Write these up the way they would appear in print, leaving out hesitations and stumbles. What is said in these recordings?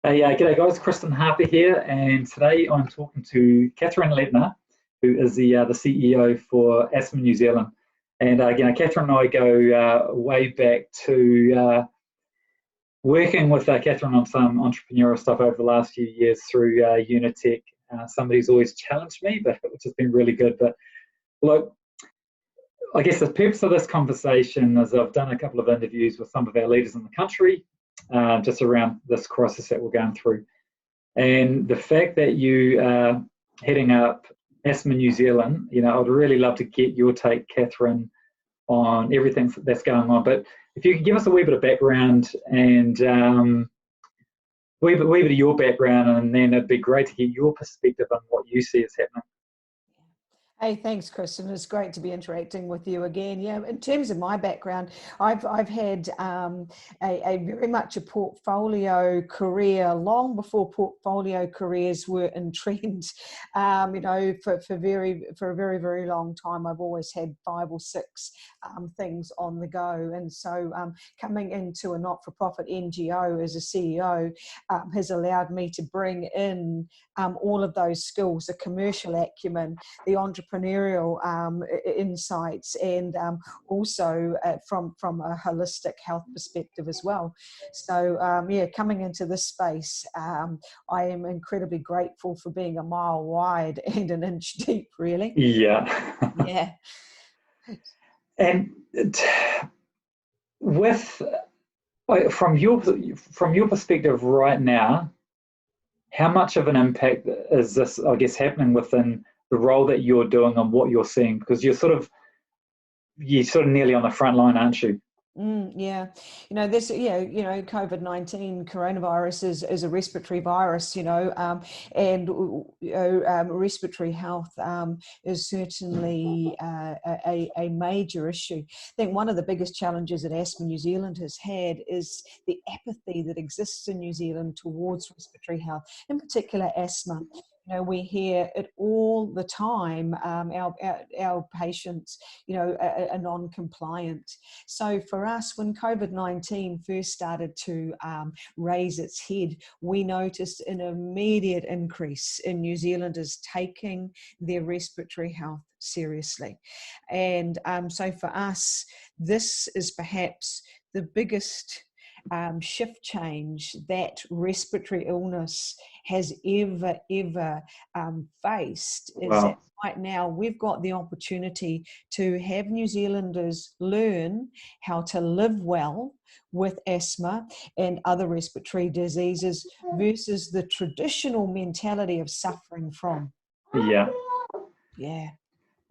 Hey, g'day guys, Kristen Harper here, and today I'm talking to Katheren Leitner, who is the CEO for Asthma New Zealand. And Katheren and I go way back to working with Katheren on some entrepreneurial stuff over the last few years through Unitech. Somebody's always challenged me, but which has been really good. But look, I guess the purpose of this conversation is I've done a couple of interviews with some of our leaders in the country, just around this crisis that we're going through. And the fact that you are heading up Asthma New Zealand, I'd really love to get your take, Katheren, on everything that's going on. But if you could give us a wee bit of background and wee bit of your background, and then it'd be great to get your perspective on what you see as happening. Hey, thanks, Kristen. It's great to be interacting with you again. Yeah, in terms of my background, I've had a very much a portfolio career long before portfolio careers were in trend. For a very, very long time, I've always had 5 or 6 things on the go. And so coming into a not-for-profit NGO as a CEO has allowed me to bring in all of those skills, the commercial acumen, the entrepreneurial insights, and also from a holistic health perspective as well. So coming into this space, I am incredibly grateful for being a mile wide and an inch deep, really. Yeah. Yeah. And from your perspective right now, how much of an impact is this, I guess, happening within the role that you're doing and what you're seeing? Because you're sort of nearly on the front line, aren't you? Yeah, this, COVID-19 coronavirus is a respiratory virus, and respiratory health is certainly a major issue. I think one of the biggest challenges that Asthma New Zealand has had is the apathy that exists in New Zealand towards respiratory health, in particular asthma. We hear it all the time. Our patients, are non-compliant. So for us, when COVID-19 first started to raise its head, we noticed an immediate increase in New Zealanders taking their respiratory health seriously. And so for us, this is perhaps the biggest shift change that respiratory illness has ever faced. Is that right now we've got the opportunity to have New Zealanders learn how to live well with asthma and other respiratory diseases versus the traditional mentality of suffering from. Yeah.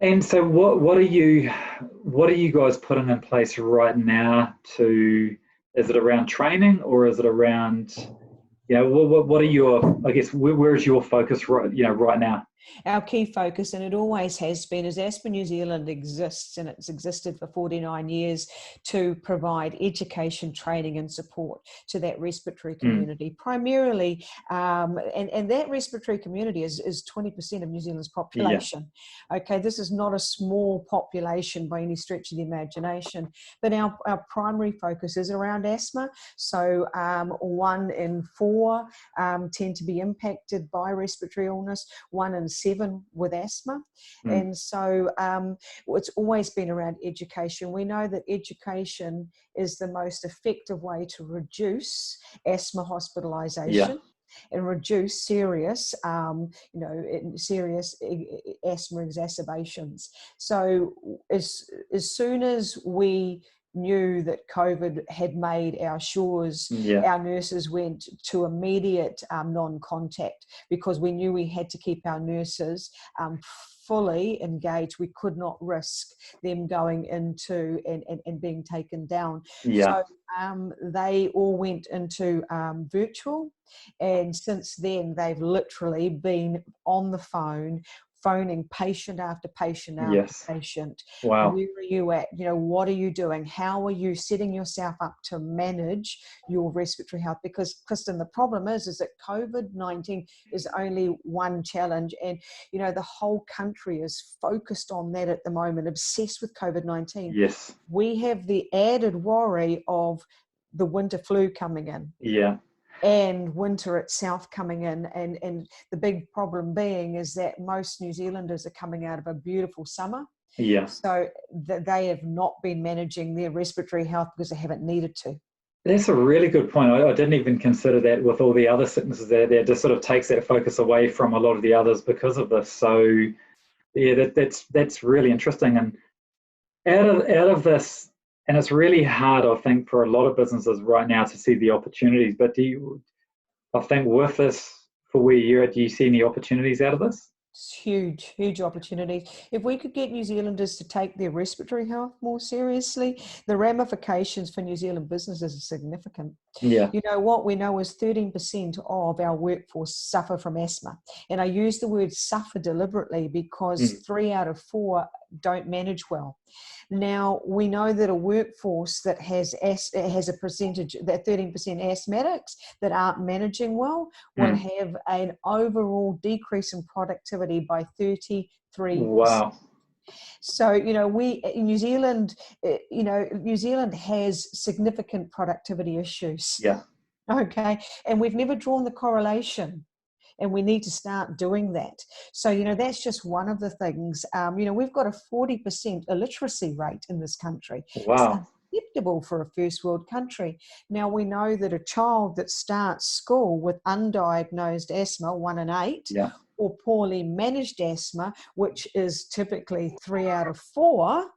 And so what are you guys putting in place right now to? Is it around training, or is it around, what are your, I guess, where is your focus right now? Our key focus, and it always has been, is Asthma New Zealand exists, and it's existed for 49 years, to provide education, training and support to that respiratory community, primarily, and that respiratory community is 20% of New Zealand's population. Yeah. Okay, this is not a small population by any stretch of the imagination, but our primary focus is around asthma. So 1 in 4 tend to be impacted by respiratory illness, 1 in 7 with asthma. And so it's always been around education. We know that education is the most effective way to reduce asthma hospitalisation and reduce serious asthma exacerbations. So as soon as we knew that COVID had made our shores, our nurses went to immediate non-contact, because we knew we had to keep our nurses fully engaged. We could not risk them going into and being taken down. So they all went into virtual, and since then they've literally been on the phone, phoning patient after patient after patient. Wow. Where are you at? What are you doing? How are you setting yourself up to manage your respiratory health? Because, Kristen, the problem is that COVID-19 is only one challenge, and the whole country is focused on that at the moment, obsessed with COVID-19. Yes. We have the added worry of the winter flu coming in. Yeah. and winter itself coming in, and the big problem being is that most New Zealanders are coming out of a beautiful summer. Yeah. So they have not been managing their respiratory health because they haven't needed to. That's a really good point. I didn't even consider that with all the other sicknesses there. It just sort of takes that focus away from a lot of the others because of this. So yeah, that's really interesting. And out of this, and it's really hard, I think, for a lot of businesses right now to see the opportunities. But I think with this, for where you're at, do you see any opportunities out of this? It's huge opportunity. If we could get New Zealanders to take their respiratory health more seriously, the ramifications for New Zealand businesses are significant. Yeah. You know, what we know is 13% of our workforce suffer from asthma. And I use the word suffer deliberately because 3 out of 4 don't manage well. Now, we know that a workforce that has a percentage, that 13% asthmatics that aren't managing well, will have an overall decrease in productivity by 33%. Wow. So, you know, New Zealand has significant productivity issues. Yeah. Okay. And we've never drawn the correlation. And we need to start doing that. So, you know, that's just one of the things. You know, we've got a 40% illiteracy rate in this country. Wow. It's unacceptable for a first world country. Now, we know that a child that starts school with undiagnosed asthma, 1 in 8, Yeah. or poorly managed asthma, which is typically 3 out of 4,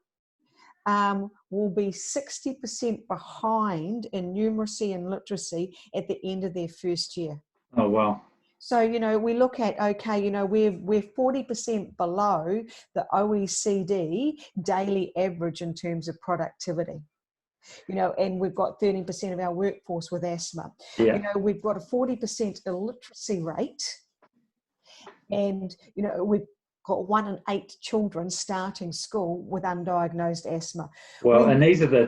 will be 60% behind in numeracy and literacy at the end of their first year. Oh, wow. So, you know, we look at, okay, you know, we're 40% below the OECD daily average in terms of productivity. You know, and we've got 13% of our workforce with asthma. Yeah. You know, we've got a 40% illiteracy rate, and, you know, we've got 1 in 8 children starting school with undiagnosed asthma. Well, and these are the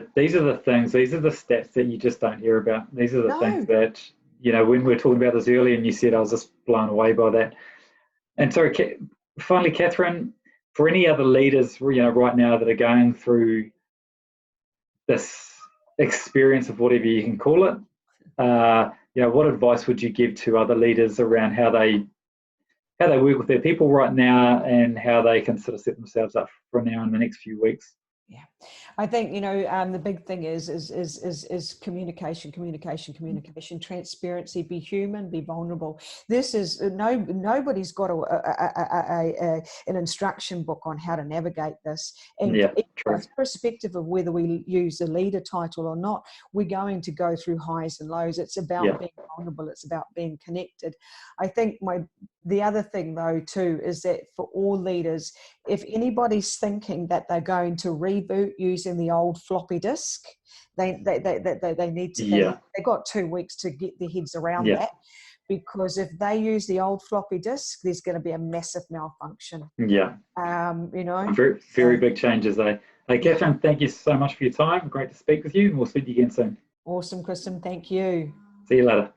things, these are the stats that you just don't hear about. These are the things that, you know, when we were talking about this earlier, and you said, I was just blown away by that. And so, finally, Katheren, for any other leaders, you know, right now that are going through this experience of whatever you can call it, you know, what advice would you give to other leaders around how they work with their people right now and how they can sort of set themselves up for now in the next few weeks? Yeah, I think, you know, the big thing is communication, transparency, be human, be vulnerable. This is nobody's got an instruction book on how to navigate this. And irrespective of whether we use a leader title or not, we're going to go through highs and lows. It's about being vulnerable. It's about being connected. I think the other thing, though, too, is that for all leaders, if anybody's thinking that they're going to reboot using the old floppy disk, they need to. They've got 2 weeks to get their heads around that, because if they use the old floppy disk, there's going to be a massive malfunction. Yeah. You know, very big changes. Hey, Katheren, thank you so much for your time. Great to speak with you, and we'll speak to you again soon. Awesome, Kristen. Thank you. See you later.